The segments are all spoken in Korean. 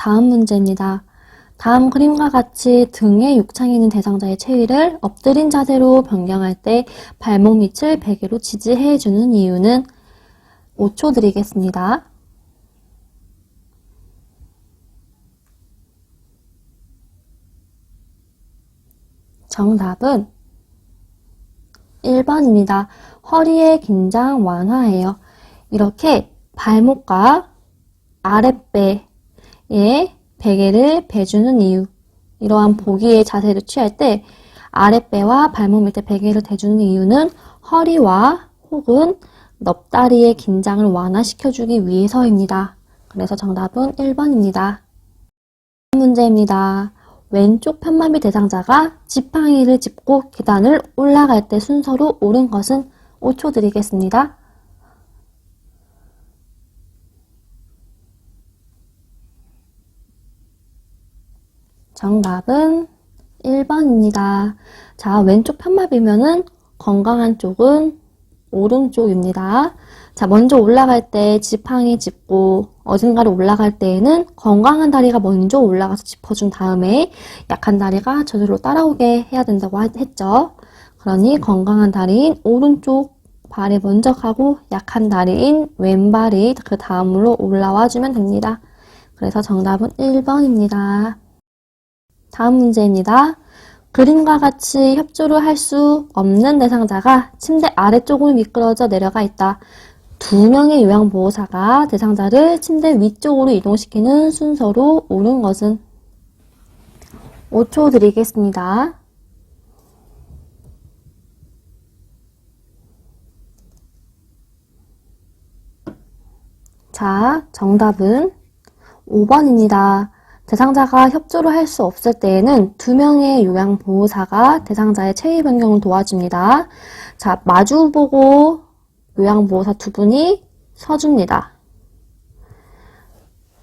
다음 문제입니다. 다음 그림과 같이 등에 욕창이 있는 대상자의 체위를 엎드린 자세로 변경할 때 발목 밑을 베개로 지지해주는 이유는 5초 드리겠습니다. 정답은 1번입니다. 허리의 긴장 완화예요. 이렇게 발목과 아랫배에 베개를 베주는 이유, 이러한 보기의 자세를 취할 때 아랫배와 발목 밑에 베개를 대주는 이유는 허리와 혹은 넙다리의 긴장을 완화시켜주기 위해서입니다. 그래서 정답은 1번입니다. 문제입니다. 왼쪽 편마비 대상자가 지팡이를 짚고 계단을 올라갈 때 순서로 옳은 것은 5초 드리겠습니다. 정답은 1번입니다. 자, 왼쪽 편마비면은 건강한 쪽은 오른쪽입니다. 자, 먼저 올라갈 때 지팡이 짚고 어딘가를 올라갈 때에는 건강한 다리가 먼저 올라가서 짚어준 다음에 약한 다리가 저절로 따라오게 해야 된다고 했죠. 그러니 건강한 다리인 오른쪽 발이 먼저 가고 약한 다리인 왼발이 그 다음으로 올라와 주면 됩니다. 그래서 정답은 1번입니다. 다음 문제입니다. 그림과 같이 협조를 할 수 없는 대상자가 침대 아래쪽으로 미끄러져 내려가 있다. 2명의 요양보호사가 대상자를 침대 위쪽으로 이동시키는 순서로 옳은 것은 5초 드리겠습니다. 자, 정답은 5번입니다. 대상자가 협조를 할 수 없을 때에는 2명의 요양보호사가 대상자의 체위 변경을 도와줍니다. 자, 마주보고 요양보호사 2분이 서줍니다.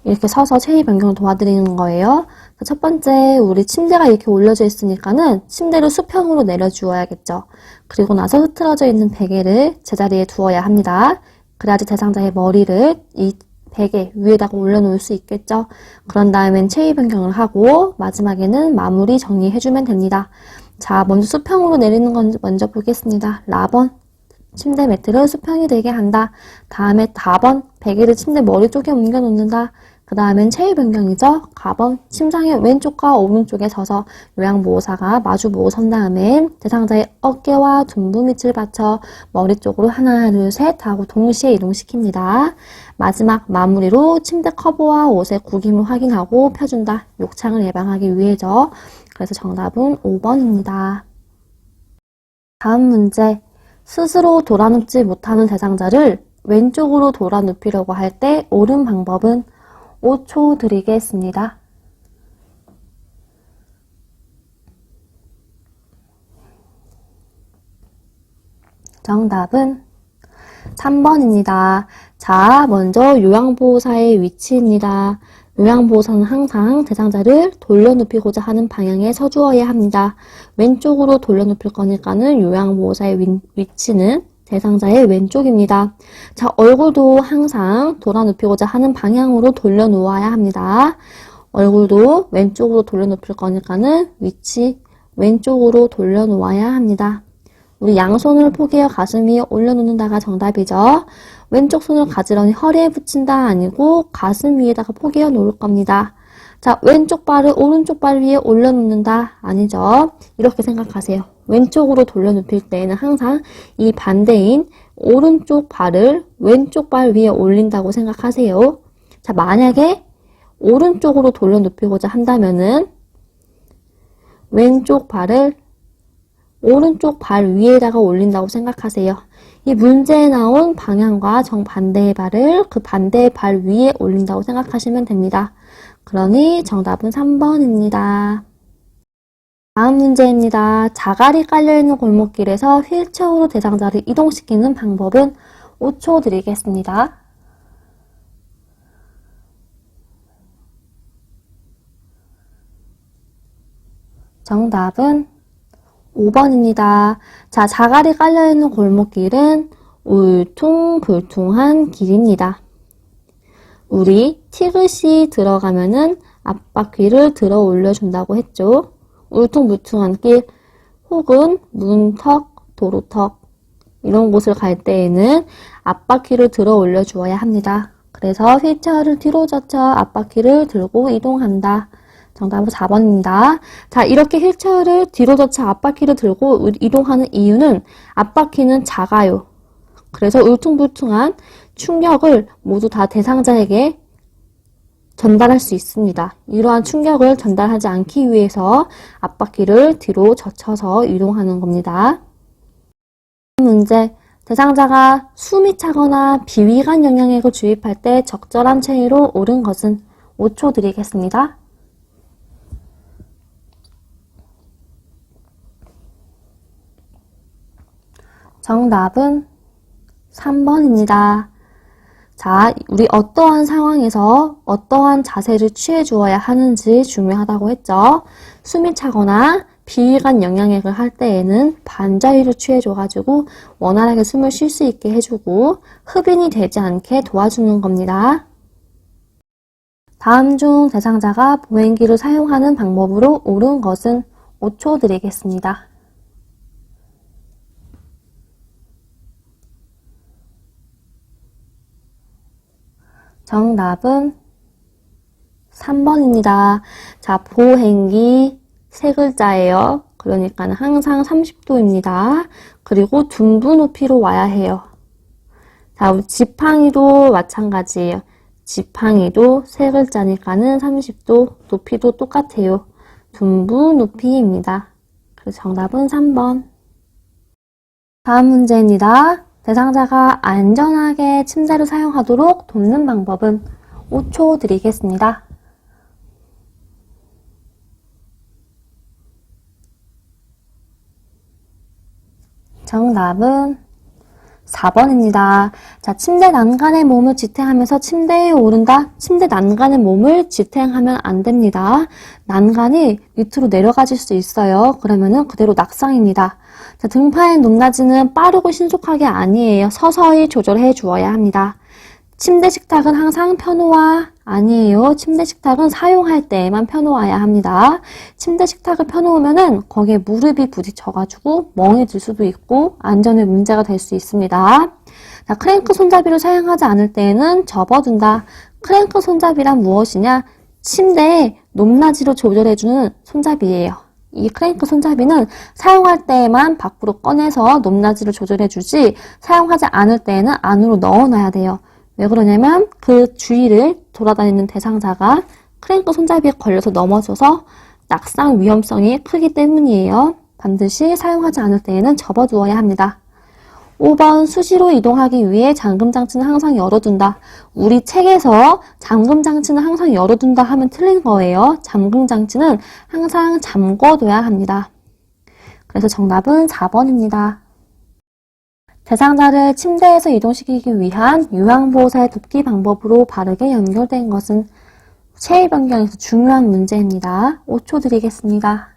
이렇게 서서 체위 변경을 도와드리는 거예요. 첫 번째, 우리 침대가 이렇게 올려져 있으니까는 침대를 수평으로 내려주어야겠죠. 그리고 나서 흐트러져 있는 베개를 제자리에 두어야 합니다. 그래야지 대상자의 머리를 이 베개 위에다가 올려놓을 수 있겠죠. 그런 다음엔 체위 변경을 하고 마지막에는 마무리 정리해주면 됩니다. 자, 먼저 수평으로 내리는 건 먼저 보겠습니다. 라번, 침대 매트를 수평이 되게 한다. 다음에 4번, 베개를 침대 머리 쪽에 옮겨 놓는다. 그 다음엔 체위 변경이죠. 가번, 침상의 왼쪽과 오른쪽에 서서 요양보호사가 마주보고 선 다음에 대상자의 어깨와 둔부 밑을 받쳐 머리 쪽으로 하나, 둘, 셋 하고 동시에 이동시킵니다. 마지막 마무리로 침대 커버와 옷의 구김을 확인하고 펴준다. 욕창을 예방하기 위해죠. 그래서 정답은 5번입니다. 다음 문제. 스스로 돌아눕지 못하는 대상자를 왼쪽으로 돌아눕히려고 할 때 옳은 방법은 5초 드리겠습니다. 정답은 3번입니다. 자, 먼저 요양보호사의 위치입니다. 요양보호사는 항상 대상자를 돌려눕히고자 하는 방향에 서주어야 합니다. 왼쪽으로 돌려눕힐 거니까는 요양보호사의 위치는 대상자의 왼쪽입니다. 자, 얼굴도 항상 돌아눕히고자 하는 방향으로 돌려놓아야 합니다. 얼굴도 왼쪽으로 돌려눕힐 거니까는 위치 왼쪽으로 돌려놓아야 합니다. 우리 양손을 포개어 가슴 위에 올려놓는다가 정답이죠. 왼쪽 손을 가지런히 허리에 붙인다 아니고 가슴 위에다가 포개어 놓을 겁니다. 자, 왼쪽 발을 오른쪽 발 위에 올려놓는다 아니죠. 이렇게 생각하세요. 왼쪽으로 돌려눕힐 때에는 항상 이 반대인 오른쪽 발을 왼쪽 발 위에 올린다고 생각하세요. 자, 만약에 오른쪽으로 돌려눕히고자 한다면은 왼쪽 발을 오른쪽 발 위에다가 올린다고 생각하세요. 이 문제에 나온 방향과 정반대의 발을 그 반대의 발 위에 올린다고 생각하시면 됩니다. 그러니 정답은 3번입니다. 다음 문제입니다. 자갈이 깔려있는 골목길에서 휠체어로 대상자를 이동시키는 방법은 5초 드리겠습니다. 정답은 5번입니다. 자, 자갈이 깔려있는 골목길은 울퉁불퉁한 길입니다. 우리 티귿이 들어가면은 앞바퀴를 들어 올려준다고 했죠. 울퉁불퉁한 길 혹은 문턱, 도로턱 이런 곳을 갈 때에는 앞바퀴를 들어 올려주어야 합니다. 그래서 휠체어를 뒤로 젖혀 앞바퀴를 들고 이동한다. 정답은 4번입니다. 자, 이렇게 휠체어를 뒤로 젖혀 앞바퀴를 들고 이동하는 이유는 앞바퀴는 작아요. 그래서 울퉁불퉁한 충격을 모두 다 대상자에게 전달할 수 있습니다. 이러한 충격을 전달하지 않기 위해서 앞바퀴를 뒤로 젖혀서 이동하는 겁니다. 문제. 대상자가 숨이 차거나 비위관 영향액을 주입할 때 적절한 체위로 옳은 것은 5초 드리겠습니다. 정답은 3번입니다. 자, 우리 어떠한 상황에서 어떠한 자세를 취해 주어야 하는지 중요하다고 했죠. 숨이 차거나 비위관 영향액을 할 때에는 반자위를 취해줘가지고 원활하게 숨을 쉴 수 있게 해주고 흡인이 되지 않게 도와주는 겁니다. 다음 중 대상자가 보행기를 사용하는 방법으로 옳은 것은 5초 드리겠습니다. 정답은 3번입니다. 자, 보행기 세 글자예요. 그러니까 항상 30도입니다. 그리고 둔부 높이로 와야 해요. 자, 우리 지팡이도 마찬가지예요. 지팡이도 세 글자니까는 30도, 높이도 똑같아요. 둔부 높이입니다. 그래서 정답은 3번. 다음 문제입니다. 대상자가 안전하게 침대를 사용하도록 돕는 방법은 5초 드리겠습니다. 정답은 4번입니다. 자, 침대 난간에 몸을 지탱하면서 침대에 오른다. 침대 난간에 몸을 지탱하면 안 됩니다. 난간이 밑으로 내려가질 수 있어요. 그러면은 그대로 낙상입니다. 자, 등판의 높낮이는 빠르고 신속하게 아니에요. 서서히 조절해 주어야 합니다. 침대 식탁은 항상 펴놓아 아니에요. 침대 식탁은 사용할 때에만 펴놓아야 합니다. 침대 식탁을 펴놓으면은 거기에 무릎이 부딪혀가지고 멍이 들 수도 있고 안전에 문제가 될 수 있습니다. 자, 크랭크 손잡이를 사용하지 않을 때에는 접어둔다. 크랭크 손잡이란 무엇이냐? 침대의 높낮이를 조절해주는 손잡이예요. 이 크랭크 손잡이는 사용할 때에만 밖으로 꺼내서 높낮이를 조절해주지 사용하지 않을 때에는 안으로 넣어놔야 돼요. 왜 그러냐면 그 주위를 돌아다니는 대상자가 크랭크 손잡이에 걸려서 넘어져서 낙상 위험성이 크기 때문이에요. 반드시 사용하지 않을 때에는 접어두어야 합니다. 5번 수시로 이동하기 위해 잠금장치는 항상 열어둔다. 우리 책에서 잠금장치는 항상 열어둔다 하면 틀린 거예요. 잠금장치는 항상 잠궈둬야 합니다. 그래서 정답은 4번입니다. 대상자를 침대에서 이동시키기 위한 유황보호사의 돕기 방법으로 바르게 연결된 것은 체위 변경에서 중요한 문제입니다. 5초 드리겠습니다.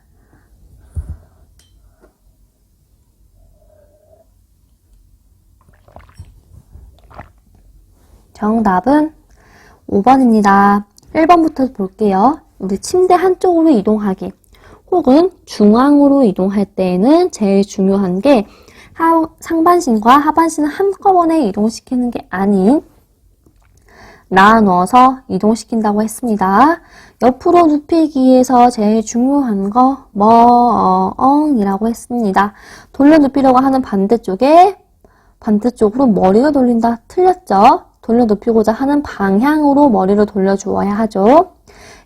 정답은 5번입니다. 1번부터 볼게요. 우리 침대 한쪽으로 이동하기 혹은 중앙으로 이동할 때에는 제일 중요한 게 상반신과 하반신을 한꺼번에 이동시키는 게 아닌 나눠서 이동시킨다고 했습니다. 옆으로 눕히기에서 제일 중요한 거 멍이라고 했습니다. 돌려 눕히려고 하는 반대쪽으로 머리를 돌린다. 틀렸죠? 돌려 눕히고자 하는 방향으로 머리를 돌려주어야 하죠.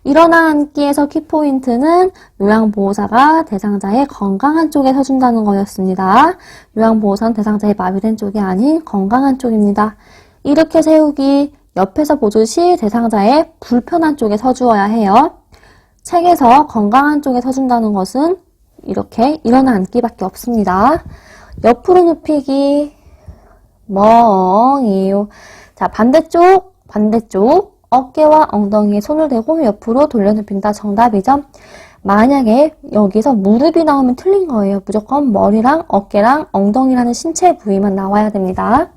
일어나 앉기에서 키포인트는 요양보호사가 대상자의 건강한 쪽에 서준다는 거였습니다. 요양보호사는 대상자의 마비된 쪽이 아닌 건강한 쪽입니다. 이렇게 세우기, 옆에서 보듯이 대상자의 불편한 쪽에 서주어야 해요. 책에서 건강한 쪽에 서준다는 것은 이렇게 일어나 앉기밖에 없습니다. 옆으로 눕히기, 멍이에요. 자, 반대쪽. 어깨와 엉덩이에 손을 대고 옆으로 돌려눕힌다. 정답이죠? 만약에 여기서 무릎이 나오면 틀린 거예요. 무조건 머리랑 어깨랑 엉덩이라는 신체 부위만 나와야 됩니다.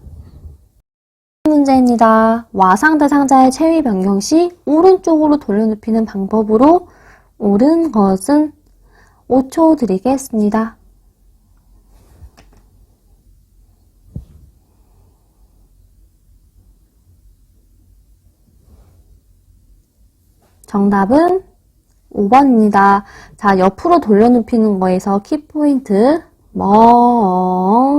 문제입니다. 와상 대상자의 체위 변경 시 오른쪽으로 돌려눕히는 방법으로 옳은 것은 5초 드리겠습니다. 정답은 5번입니다. 자, 옆으로 돌려눕히는 거에서 키포인트 멍입니다.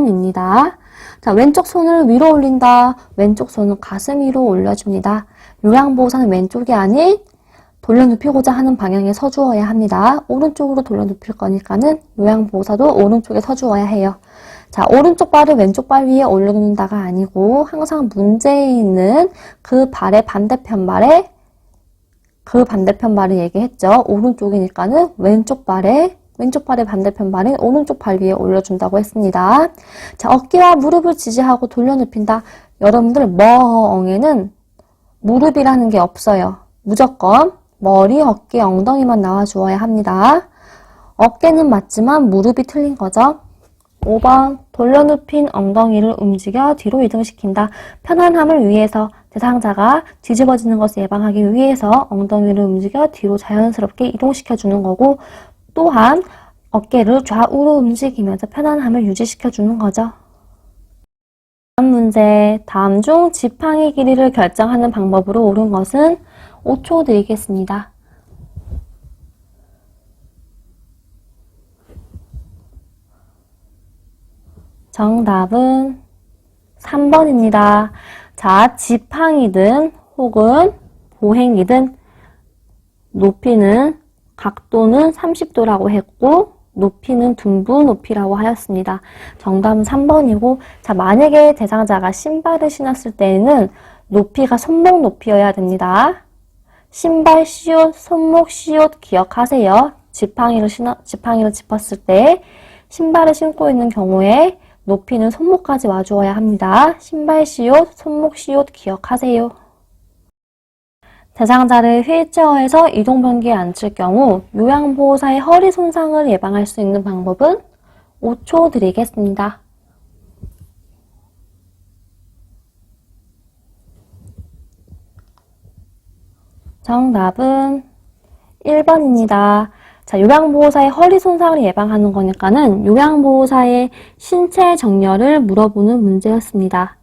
자, 왼쪽 손을 위로 올린다. 왼쪽 손은 가슴 위로 올려줍니다. 요양보호사는 왼쪽이 아닌 돌려눕히고자 하는 방향에 서주어야 합니다. 오른쪽으로 돌려눕힐 거니까는 요양보호사도 오른쪽에 서주어야 해요. 자, 오른쪽 발을 왼쪽 발 위에 올려놓는다가 아니고 항상 문제에 있는 그 발의 반대편 발을 얘기했죠. 오른쪽이니까는 왼쪽 발의 반대편 발은 오른쪽 발 위에 올려준다고 했습니다. 자, 어깨와 무릎을 지지하고 돌려눕힌다. 여러분들 멍에는 무릎이라는 게 없어요. 무조건 머리, 어깨, 엉덩이만 나와주어야 합니다. 어깨는 맞지만 무릎이 틀린 거죠. 5번 돌려눕힌 엉덩이를 움직여 뒤로 이동시킨다. 편안함을 위해서 대상자가 뒤집어지는 것을 예방하기 위해서 엉덩이를 움직여 뒤로 자연스럽게 이동시켜주는 거고 또한 어깨를 좌우로 움직이면서 편안함을 유지시켜주는 거죠. 다음 문제, 다음 중 지팡이 길이를 결정하는 방법으로 옳은 것은 5초 드리겠습니다. 정답은 3번입니다. 자, 지팡이든 혹은 보행이든 높이는 각도는 30도라고 했고 높이는 둔부 높이라고 하였습니다. 정답은 3번이고 자, 만약에 대상자가 신발을 신었을 때에는 높이가 손목 높이여야 됩니다. 신발 시옷, 손목 시옷 기억하세요. 지팡이를 짚었을 때 신발을 신고 있는 경우에 높이는 손목까지 와주어야 합니다. 신발 시옷, 손목 시옷 기억하세요. 대상자를 휠체어에서 이동변기에 앉힐 경우 요양보호사의 허리 손상을 예방할 수 있는 방법은 5초 드리겠습니다. 정답은 1번입니다. 자, 요양보호사의 허리 손상을 예방하는 거니까는 요양보호사의 신체 정렬을 물어보는 문제였습니다.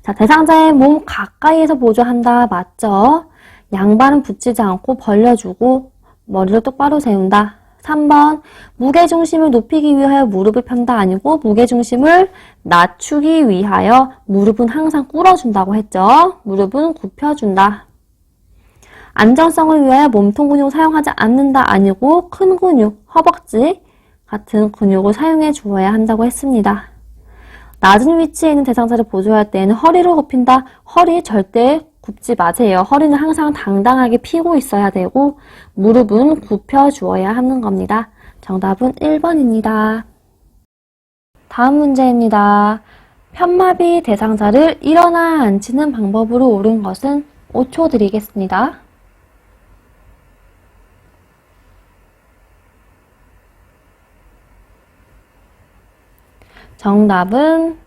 자, 대상자의 몸 가까이에서 보조한다. 맞죠? 양발은 붙이지 않고 벌려주고 머리를 똑바로 세운다. 3번, 무게중심을 높이기 위하여 무릎을 편다 아니고 무게중심을 낮추기 위하여 무릎은 항상 꿇어준다고 했죠. 무릎은 굽혀준다. 안정성을 위하여 몸통 근육을 사용하지 않는다 아니고 큰 근육, 허벅지 같은 근육을 사용해 주어야 한다고 했습니다. 낮은 위치에 있는 대상자를 보조할 때에는 허리를 굽힌다. 허리 절대 굽지 마세요. 허리는 항상 당당하게 펴고 있어야 되고 무릎은 굽혀 주어야 하는 겁니다. 정답은 1번입니다. 다음 문제입니다. 편마비 대상자를 일어나 앉히는 방법으로 옳은 것은 5초 드리겠습니다. 정답은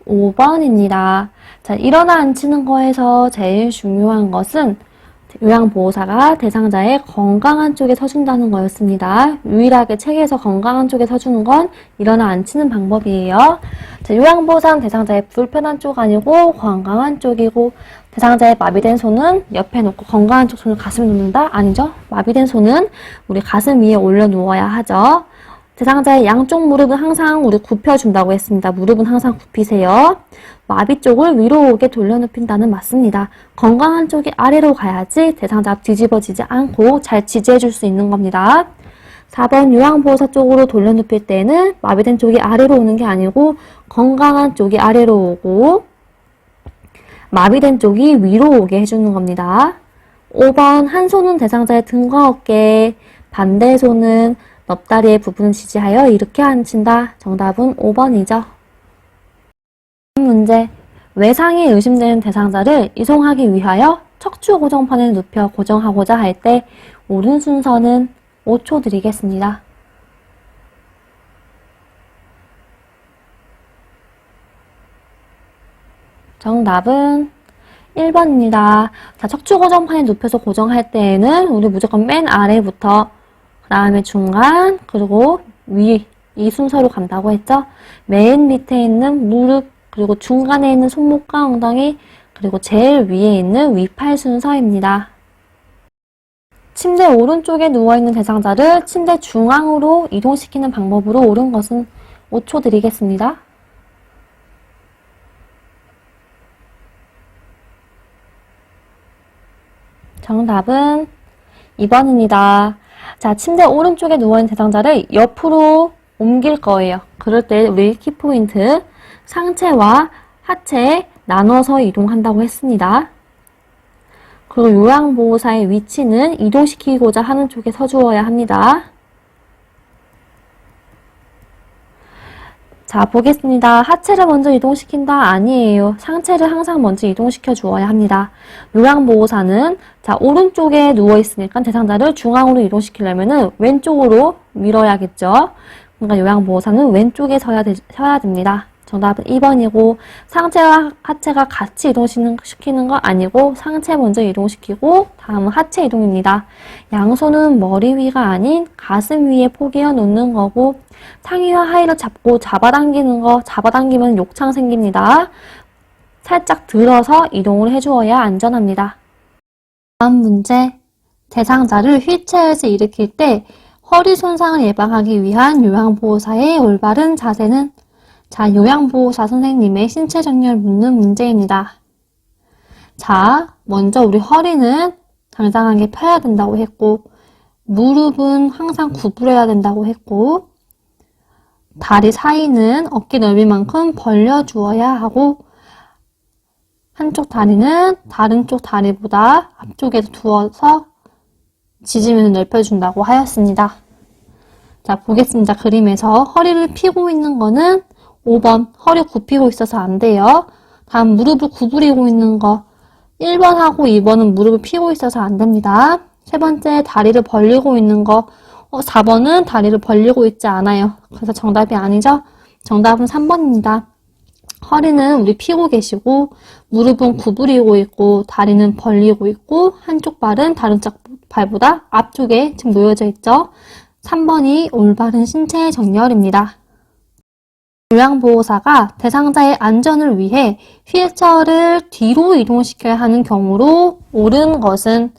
5번입니다. 자, 일어나 앉히는 거에서 제일 중요한 것은 요양보호사가 대상자의 건강한 쪽에 서준다는 거였습니다. 유일하게 책에서 건강한 쪽에 서주는 건 일어나 앉히는 방법이에요. 자, 요양보호사는 대상자의 불편한 쪽 아니고 건강한 쪽이고 대상자의 마비된 손은 옆에 놓고 건강한 쪽 손을 가슴에 놓는다? 아니죠. 마비된 손은 우리 가슴 위에 올려 놓아야 하죠. 대상자의 양쪽 무릎은 항상 우리 굽혀준다고 했습니다. 무릎은 항상 굽히세요. 마비 쪽을 위로 오게 돌려눕힌다는 맞습니다. 건강한 쪽이 아래로 가야지 대상자가 뒤집어지지 않고 잘 지지해줄 수 있는 겁니다. 4번 요양보호사 쪽으로 돌려눕힐 때는 마비된 쪽이 아래로 오는 게 아니고 건강한 쪽이 아래로 오고 마비된 쪽이 위로 오게 해주는 겁니다. 5번 한 손은 대상자의 등과 어깨, 반대 손은 넙다리의 부분을 지지하여 이렇게 앉힌다. 정답은 5번이죠. 문제. 외상이 의심되는 대상자를 이송하기 위하여 척추 고정판을 눕혀 고정하고자 할 때 옳은 순서는 5초 드리겠습니다. 정답은 1번입니다. 자, 척추 고정판에 눕혀서 고정할 때에는 우리 무조건 맨 아래부터, 그 다음에 중간, 그리고 위, 이 순서로 간다고 했죠? 맨 밑에 있는 무릎, 그리고 중간에 있는 손목과 엉덩이, 그리고 제일 위에 있는 위팔 순서입니다. 침대 오른쪽에 누워있는 대상자를 침대 중앙으로 이동시키는 방법으로 옳은 것은 5초 드리겠습니다. 정답은 2번입니다. 자, 침대 오른쪽에 누워있는 대상자를 옆으로 옮길 거예요. 그럴 때 우리 키포인트, 상체와 하체 나눠서 이동한다고 했습니다. 그리고 요양보호사의 위치는 이동시키고자 하는 쪽에 서주어야 합니다. 자, 보겠습니다. 하체를 먼저 이동시킨다? 아니에요. 상체를 항상 먼저 이동시켜 주어야 합니다. 요양보호사는 자, 오른쪽에 누워있으니까 대상자를 중앙으로 이동시키려면 왼쪽으로 밀어야겠죠. 그러니까 요양보호사는 왼쪽에 서야 됩니다. 정답은 2번이고, 상체와 하체가 같이 이동시키는 거 아니고 상체 먼저 이동시키고 다음은 하체 이동입니다. 양손은 머리 위가 아닌 가슴 위에 포개어 놓는 거고, 상의와 하의를 잡고 잡아당기는 거, 잡아당기면 욕창 생깁니다. 살짝 들어서 이동을 해주어야 안전합니다. 다음 문제, 대상자를 휠체어에서 일으킬 때 허리 손상을 예방하기 위한 요양보호사의 올바른 자세는? 자, 요양보호사 선생님의 신체 정렬을 묻는 문제입니다. 자, 먼저 우리 허리는 당당하게 펴야 된다고 했고, 무릎은 항상 구부려야 된다고 했고, 다리 사이는 어깨 넓이만큼 벌려주어야 하고, 한쪽 다리는 다른 쪽 다리보다 앞쪽에 두어서 지지면을 넓혀준다고 하였습니다. 자, 보겠습니다. 그림에서 허리를 펴고 있는 거는 5번, 허리 굽히고 있어서 안 돼요. 다음 무릎을 구부리고 있는 거 1번하고 2번은 무릎을 펴고 있어서 안 됩니다. 세 번째, 다리를 벌리고 있는 거 4번은 다리를 벌리고 있지 않아요. 그래서 정답이 아니죠. 정답은 3번입니다. 허리는 우리 펴고 계시고 무릎은 구부리고 있고 다리는 벌리고 있고 한쪽 발은 다른 쪽 발보다 앞쪽에 지금 놓여져 있죠. 3번이 올바른 신체 정렬입니다. 요양보호사가 대상자의 안전을 위해 휠체어를 뒤로 이동시켜야 하는 경우로 옳은 것은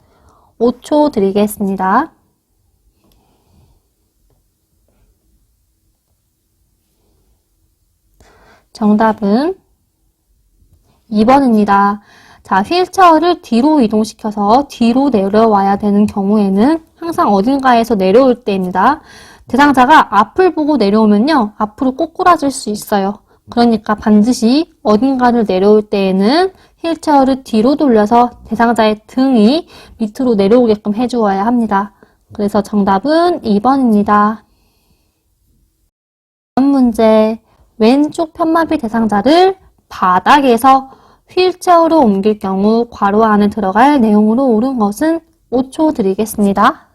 5초 드리겠습니다. 정답은 2번입니다. 자, 휠체어를 뒤로 이동시켜서 뒤로 내려와야 되는 경우에는 항상 어딘가에서 내려올 때입니다. 대상자가 앞을 보고 내려오면요, 앞으로 꼬꾸라질 수 있어요. 그러니까 반드시 어딘가를 내려올 때에는 휠체어를 뒤로 돌려서 대상자의 등이 밑으로 내려오게끔 해주어야 합니다. 그래서 정답은 2번입니다. 다음 문제, 왼쪽 편마비 대상자를 바닥에서 휠체어로 옮길 경우 괄호 안에 들어갈 내용으로 옳은 것은 5초 드리겠습니다.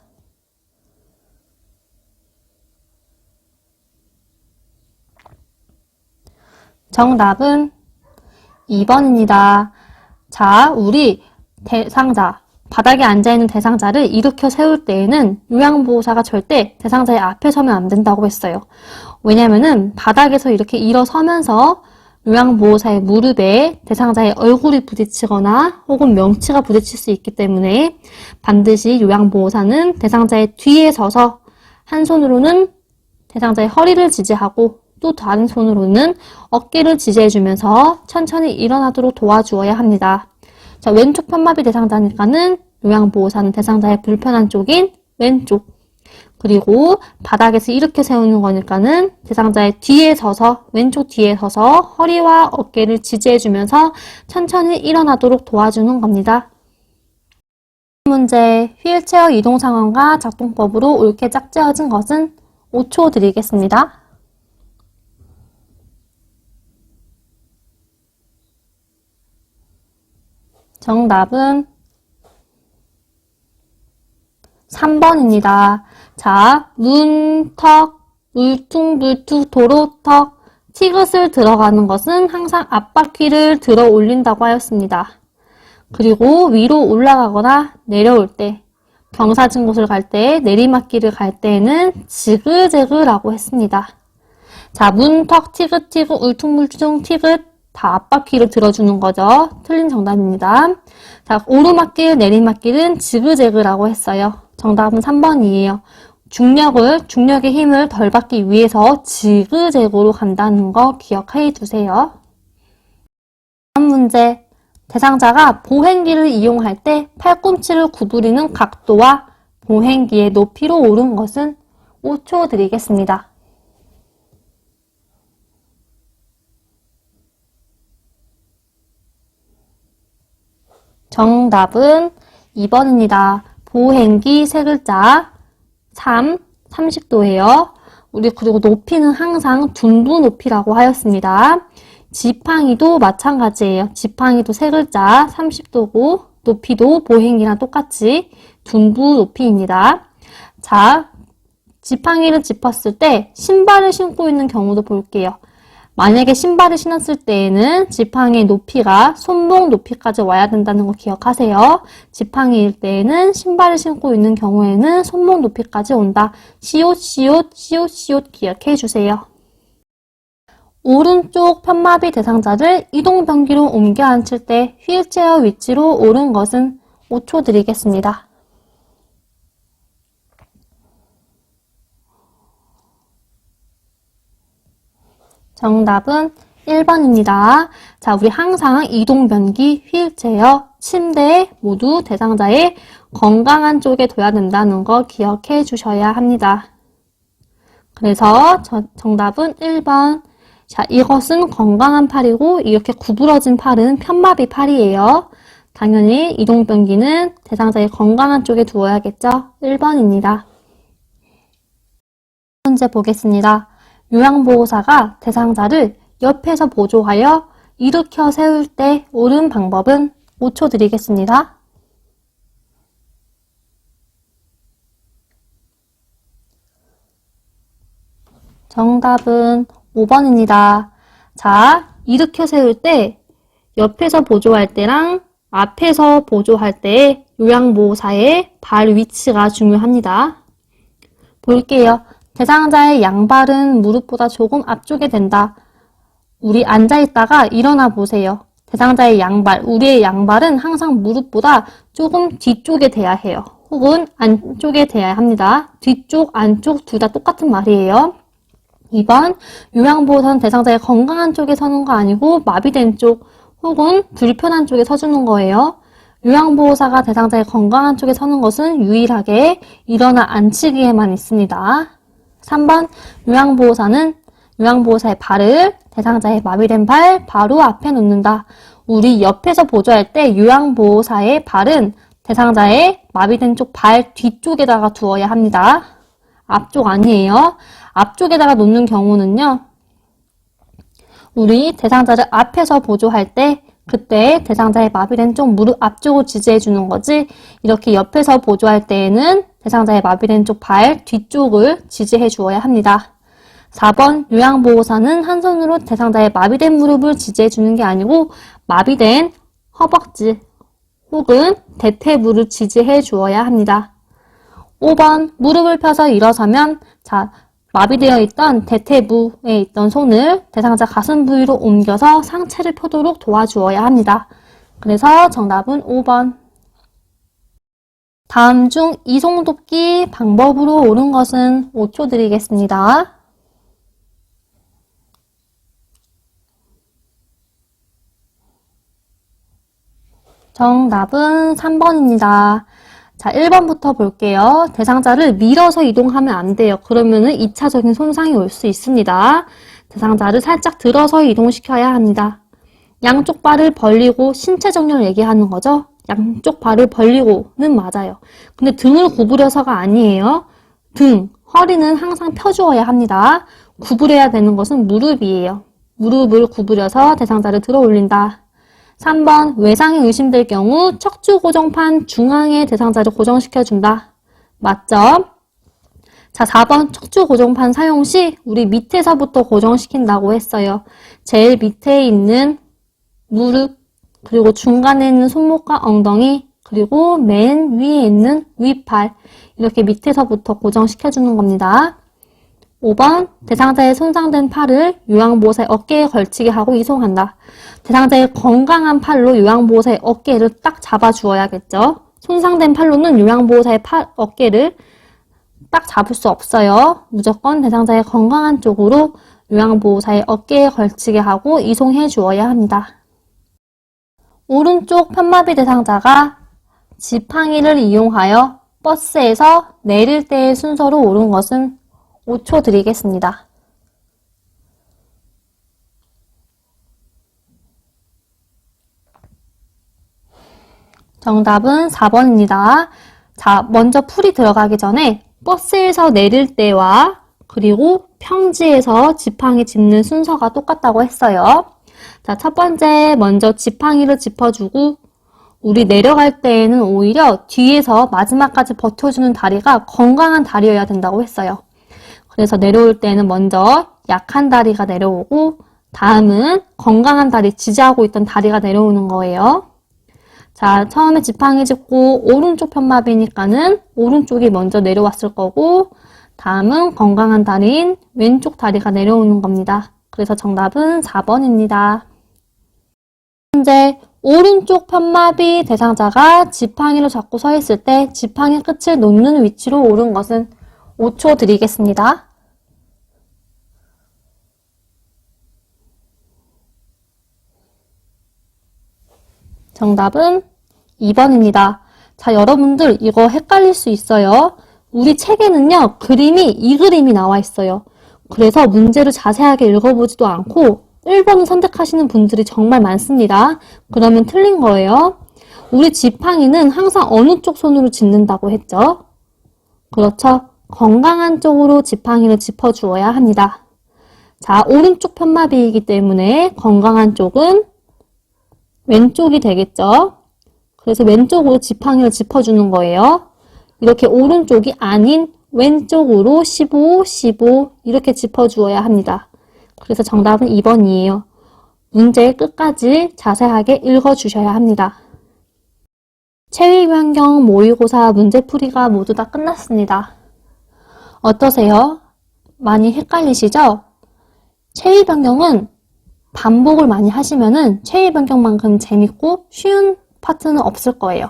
정답은 2번입니다. 자, 우리 대상자, 바닥에 앉아있는 대상자를 일으켜 세울 때에는 요양보호사가 절대 대상자의 앞에 서면 안 된다고 했어요. 왜냐면은 바닥에서 이렇게 일어서면서 요양보호사의 무릎에 대상자의 얼굴이 부딪히거나 혹은 명치가 부딪힐 수 있기 때문에 반드시 요양보호사는 대상자의 뒤에 서서 한 손으로는 대상자의 허리를 지지하고 또 다른 손으로는 어깨를 지지해주면서 천천히 일어나도록 도와주어야 합니다. 자, 왼쪽 편마비 대상자니까는 요양보호사는 대상자의 불편한 쪽인 왼쪽, 그리고 바닥에서 이렇게 세우는 거니까는 대상자의 뒤에 서서, 왼쪽 뒤에 서서 허리와 어깨를 지지해주면서 천천히 일어나도록 도와주는 겁니다. 문제, 휠체어 이동 상황과 작동법으로 옳게 짝지어진 것은 5초 드리겠습니다. 정답은 3번입니다. 자, 문턱, 울퉁불퉁 도로턱, 티귿을 들어가는 것은 항상 앞바퀴를 들어 올린다고 하였습니다. 그리고 위로 올라가거나 내려올 때, 경사진 곳을 갈 때, 내리막길을 갈 때에는 지그재그라고 했습니다. 자, 문턱, 티귿, 울퉁불퉁, 티귿 다 앞바퀴를 들어주는 거죠. 틀린 정답입니다. 자, 오르막길, 내리막길은 지그재그라고 했어요. 정답은 3번이에요. 중력의 힘을 덜 받기 위해서 지그재그로 간다는 거 기억해 두세요. 다음 문제. 대상자가 보행기를 이용할 때 팔꿈치를 구부리는 각도와 보행기의 높이로 옳은 것은 5초 드리겠습니다. 정답은 2번입니다. 보행기 세 글자 30도예요. 우리 그리고 높이는 항상 둔부 높이라고 하였습니다. 지팡이도 마찬가지예요. 지팡이도 세 글자 30도고 높이도 보행기랑 똑같이 둔부 높이입니다. 자, 지팡이를 짚었을 때 신발을 신고 있는 경우도 볼게요. 만약에 신발을 신었을 때에는 지팡이의 높이가 손목 높이까지 와야 된다는 거 기억하세요. 지팡이일 때에는 신발을 신고 있는 경우에는 손목 높이까지 온다. 시옷 기억해 주세요. 오른쪽 편마비 대상자를 이동변기로 옮겨 앉힐 때 휠체어 위치로 옳은 것은 5초 드리겠습니다. 정답은 1번입니다. 자, 우리 항상 이동변기, 휠체어, 침대 모두 대상자의 건강한 쪽에 둬야 된다는 거 기억해 주셔야 합니다. 그래서 정답은 1번. 자, 이것은 건강한 팔이고 이렇게 구부러진 팔은 편마비 팔이에요. 당연히 이동변기는 대상자의 건강한 쪽에 두어야겠죠? 1번입니다. 문제 보겠습니다. 요양보호사가 대상자를 옆에서 보조하여 일으켜 세울 때 옳은 방법은 5초 드리겠습니다. 정답은 5번입니다. 자, 일으켜 세울 때 옆에서 보조할 때랑 앞에서 보조할 때의 요양보호사의 발 위치가 중요합니다. 볼게요. 대상자의 양발은 무릎보다 조금 앞쪽에 된다. 우리 앉아있다가 일어나 보세요. 대상자의 양발, 우리의 양발은 항상 무릎보다 조금 뒤쪽에 돼야 해요. 혹은 안쪽에 돼야 합니다. 뒤쪽, 안쪽 둘 다 똑같은 말이에요. 2번, 요양보호사는 대상자의 건강한 쪽에 서는 거 아니고 마비된 쪽 혹은 불편한 쪽에 서주는 거예요. 요양보호사가 대상자의 건강한 쪽에 서는 것은 유일하게 일어나 앉히기에만 있습니다. 3번, 요양보호사의 발을 대상자의 마비된 발 바로 앞에 놓는다. 우리 옆에서 보조할 때 요양보호사의 발은 대상자의 마비된 쪽 발 뒤쪽에다가 두어야 합니다. 앞쪽 아니에요. 앞쪽에다가 놓는 경우는요, 우리 대상자를 앞에서 보조할 때 그때 대상자의 마비된 쪽 무릎 앞쪽을 지지해 주는 거지, 이렇게 옆에서 보조할 때에는 대상자의 마비된 쪽 발 뒤쪽을 지지해 주어야 합니다. 4번, 요양보호사는 한 손으로 대상자의 마비된 무릎을 지지해 주는 게 아니고 마비된 허벅지 혹은 대퇴부를 지지해 주어야 합니다. 5번, 무릎을 펴서 일어서면 자, 마비되어 있던 대퇴부에 있던 손을 대상자 가슴 부위로 옮겨서 상체를 펴도록 도와주어야 합니다. 그래서 정답은 5번. 다음 중 이송돕기 방법으로 옳은 것은 5초 드리겠습니다. 정답은 3번입니다. 자, 1번부터 볼게요. 대상자를 밀어서 이동하면 안 돼요. 그러면은 2차적인 손상이 올 수 있습니다. 대상자를 살짝 들어서 이동시켜야 합니다. 양쪽 발을 벌리고 신체 정렬 얘기하는 거죠. 양쪽 발을 벌리고는 맞아요. 근데 등을 구부려서가 아니에요. 허리는 항상 펴주어야 합니다. 구부려야 되는 것은 무릎이에요. 무릎을 구부려서 대상자를 들어 올린다. 3번, 외상이 의심될 경우 척추 고정판 중앙에 대상자를 고정시켜준다. 맞죠? 자, 4번 척추 고정판 사용 시 우리 밑에서부터 고정시킨다고 했어요. 제일 밑에 있는 무릎, 그리고 중간에 있는 손목과 엉덩이, 그리고 맨 위에 있는 윗팔, 이렇게 밑에서부터 고정시켜주는 겁니다. 5번 대상자의 손상된 팔을 요양보호사의 어깨에 걸치게 하고 이송한다. 대상자의 건강한 팔로 요양보호사의 어깨를 딱 잡아주어야겠죠. 손상된 팔로는 요양보호사의 어깨를 딱 잡을 수 없어요. 무조건 대상자의 건강한 쪽으로 요양보호사의 어깨에 걸치게 하고 이송해 주어야 합니다. 오른쪽 편마비 대상자가 지팡이를 이용하여 버스에서 내릴 때의 순서로 옳은 것은 5초 드리겠습니다. 정답은 4번입니다. 자, 먼저 풀이 들어가기 전에 버스에서 내릴 때와 그리고 평지에서 지팡이 짚는 순서가 똑같다고 했어요. 자, 첫 번째 먼저 지팡이를 짚어주고 우리 내려갈 때에는 오히려 뒤에서 마지막까지 버텨주는 다리가 건강한 다리여야 된다고 했어요. 그래서 내려올 때는 먼저 약한 다리가 내려오고 다음은 건강한 다리, 지지하고 있던 다리가 내려오는 거예요. 자, 처음에 지팡이 짚고 오른쪽 편마비니까는 오른쪽이 먼저 내려왔을 거고 다음은 건강한 다리인 왼쪽 다리가 내려오는 겁니다. 그래서 정답은 4번입니다. 현재 오른쪽 편마비 대상자가 지팡이를 잡고 서 있을 때 지팡이 끝을 놓는 위치로 옳은 것은 5초 드리겠습니다. 정답은 2번입니다. 자, 여러분들 이거 헷갈릴 수 있어요. 우리 책에는요, 이 그림이 나와 있어요. 그래서 문제를 자세하게 읽어보지도 않고 1번을 선택하시는 분들이 정말 많습니다. 그러면 틀린 거예요. 우리 지팡이는 항상 어느 쪽 손으로 짚는다고 했죠? 그렇죠. 건강한 쪽으로 지팡이를 짚어주어야 합니다. 자, 오른쪽 편마비이기 때문에 건강한 쪽은 왼쪽이 되겠죠? 그래서 왼쪽으로 지팡이를 짚어주는 거예요. 이렇게 오른쪽이 아닌 왼쪽으로 15, 15 이렇게 짚어주어야 합니다. 그래서 정답은 2번이에요. 문제 끝까지 자세하게 읽어주셔야 합니다. 체위변경 모의고사 문제풀이가 모두 다 끝났습니다. 어떠세요? 많이 헷갈리시죠? 체위변경은 반복을 많이 하시면은 체위변경만큼 재밌고 쉬운 파트는 없을 거예요.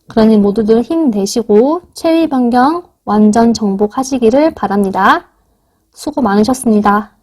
그러니 모두들 힘내시고 체위변경 완전 정복하시기를 바랍니다. 수고 많으셨습니다.